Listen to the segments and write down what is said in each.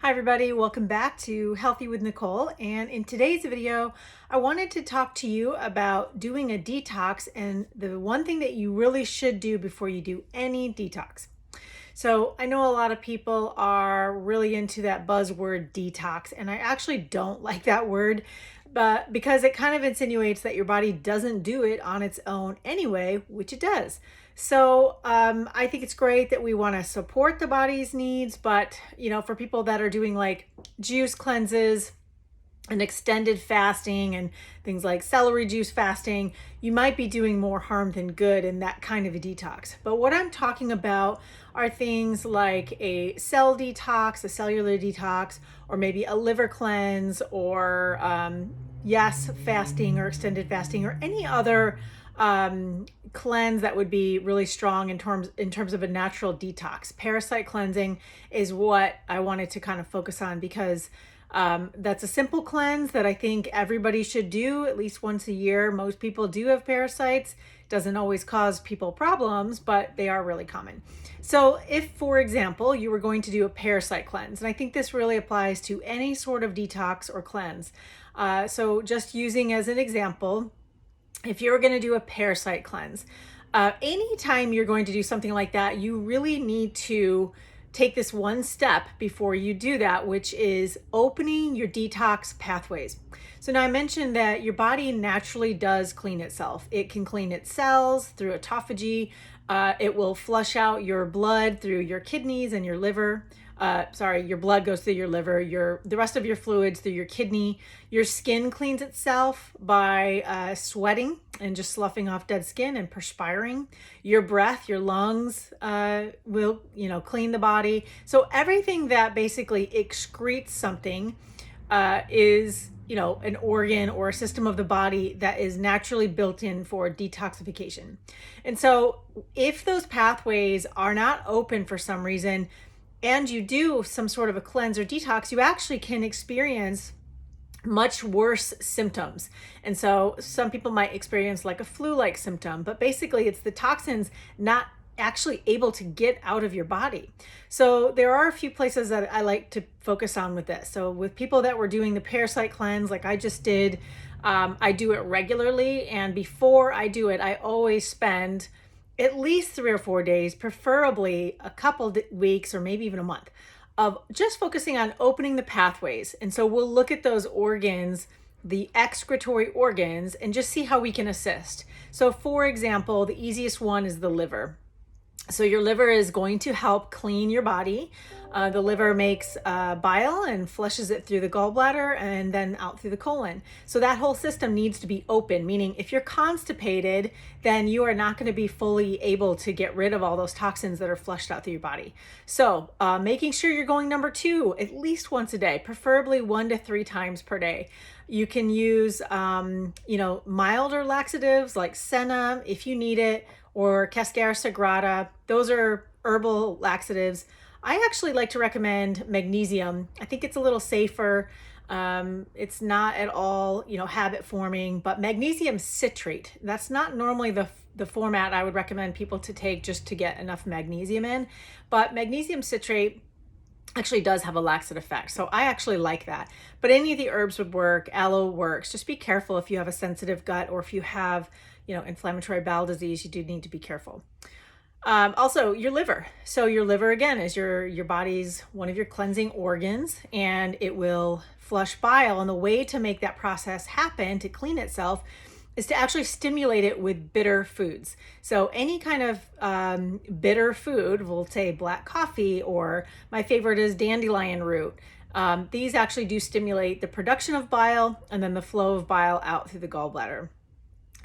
Hi everybody, welcome back to Healthy with Nicole. And in today's video, I wanted to talk to you about doing a detox and the one thing that you really should do before you do any detox. So I know a lot of people are really into that buzzword detox, and I actually don't like that word, but because it kind of insinuates that your body doesn't do it on its own anyway, which it does. So I think it's great that we want to support the body's needs, but for people that are doing like juice cleanses and extended fasting and things like celery juice fasting, you might be doing more harm than good in that kind of a detox. But what I'm talking about are things like a cell detox, a cellular detox, or maybe a liver cleanse, or yes, fasting or extended fasting, or any other cleanse that would be really strong in terms of a natural detox. Parasite cleansing is what I wanted to kind of focus on because that's a simple cleanse that I think everybody should do at least once a year. Most people do have parasites. It doesn't always cause people problems, but they are really common. So if, for example, you were going to do a parasite cleanse, and I think this really applies to any sort of detox or cleanse. So just using as an example, if you're going to do a parasite cleanse, anytime you're going to do something like that, you really need to take this one step before you do that, which is opening your detox pathways. So now I mentioned that your body naturally does clean itself. It can clean its cells through autophagy. It will flush out your blood through your kidneys and your liver. Your blood goes through your liver, the rest of your fluids through your kidney. Your skin cleans itself by sweating and just sloughing off dead skin and perspiring. Your breath, your lungs will, clean the body. So everything that basically excretes something is, an organ or a system of the body that is naturally built in for detoxification. And so if those pathways are not open for some reason, and you do some sort of a cleanse or detox, you actually can experience much worse symptoms. And so some people might experience like a flu-like symptom, but basically it's the toxins not actually able to get out of your body. So there are a few places that I like to focus on with this. So with people that were doing the parasite cleanse, like I just did, I do it regularly. And before I do it, I always spend at least 3 or 4 days, preferably a couple weeks or maybe even a month, of just focusing on opening the pathways. And so we'll look at those organs, the excretory organs, and just see how we can assist. So for example, the easiest one is the liver. So your liver is going to help clean your body. The liver makes bile and flushes it through the gallbladder and then out through the colon. So that whole system needs to be open, meaning if you're constipated, then you are not going to be fully able to get rid of all those toxins that are flushed out through your body. So making sure you're going number 2 at least once a day, preferably 1 to 3 times per day. You can use, milder laxatives like senna if you need it, or Cascara Sagrada. Those are herbal laxatives. I actually like to recommend magnesium. I think it's a little safer. It's not at all, habit forming, but magnesium citrate, that's not normally the format I would recommend people to take just to get enough magnesium in, but magnesium citrate actually does have a laxative effect. So I actually like that. But any of the herbs would work. Aloe works. Just be careful if you have a sensitive gut or if you have, inflammatory bowel disease, you do need to be careful. Also your liver. So your liver again is your body's one of your cleansing organs, and it will flush bile. And the way to make that process happen to clean itself is to actually stimulate it with bitter foods. So any kind of bitter food, we'll say black coffee, or my favorite is dandelion root. These actually do stimulate the production of bile and then the flow of bile out through the gallbladder.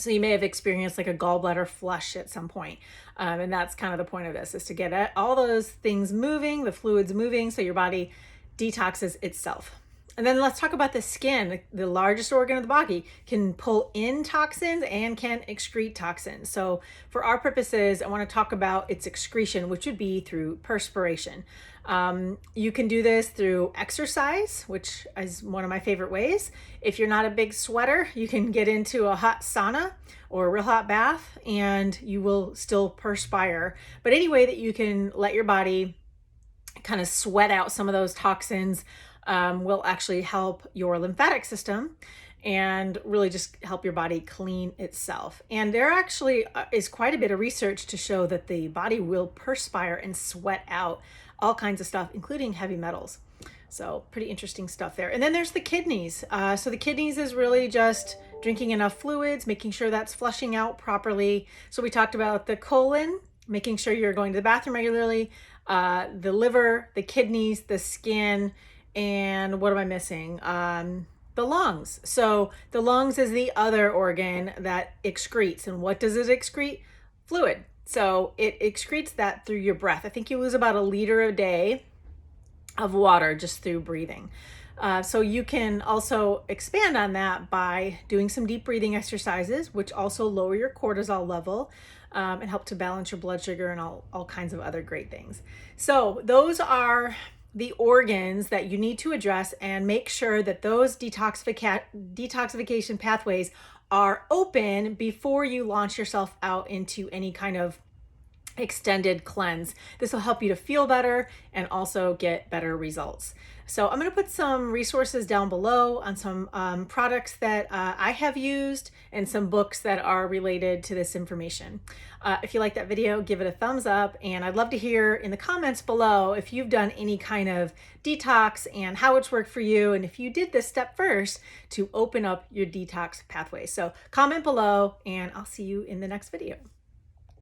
So you may have experienced like a gallbladder flush at some point. And that's kind of the point of this, is to get all those things moving, the fluids moving, so your body detoxes itself. And then let's talk about the skin. The largest organ of the body can pull in toxins and can excrete toxins. So for our purposes, I want to talk about its excretion, which would be through perspiration. You can do this through exercise, which is one of my favorite ways. If you're not a big sweater, you can get into a hot sauna or a real hot bath and you will still perspire. But any way that you can let your body kind of sweat out some of those toxins, will actually help your lymphatic system and really just help your body clean itself. And there actually is quite a bit of research to show that the body will perspire and sweat out all kinds of stuff, including heavy metals. So pretty interesting stuff there. And then there's the kidneys. So the kidneys is really just drinking enough fluids, making sure that's flushing out properly. So we talked about the colon, making sure you're going to the bathroom regularly, the liver, the kidneys, the skin, and what am I missing? The lungs. So the lungs is the other organ that excretes. And what does it excrete? Fluid. So it excretes that through your breath. I think you lose about 1 liter a day of water just through breathing. So you can also expand on that by doing some deep breathing exercises, which also lower your cortisol level and help to balance your blood sugar and all kinds of other great things. So those are the organs that you need to address, and make sure that those detoxification pathways are open before you launch yourself out into any kind of extended cleanse. This will help you to feel better and also get better results. So I'm going to put some resources down below on some products that I have used and some books that are related to this information. If you like that video, give it a thumbs up, and I'd love to hear in the comments below if you've done any kind of detox and how it's worked for you, and if you did this step first to open up your detox pathway. So comment below, and I'll see you in the next video.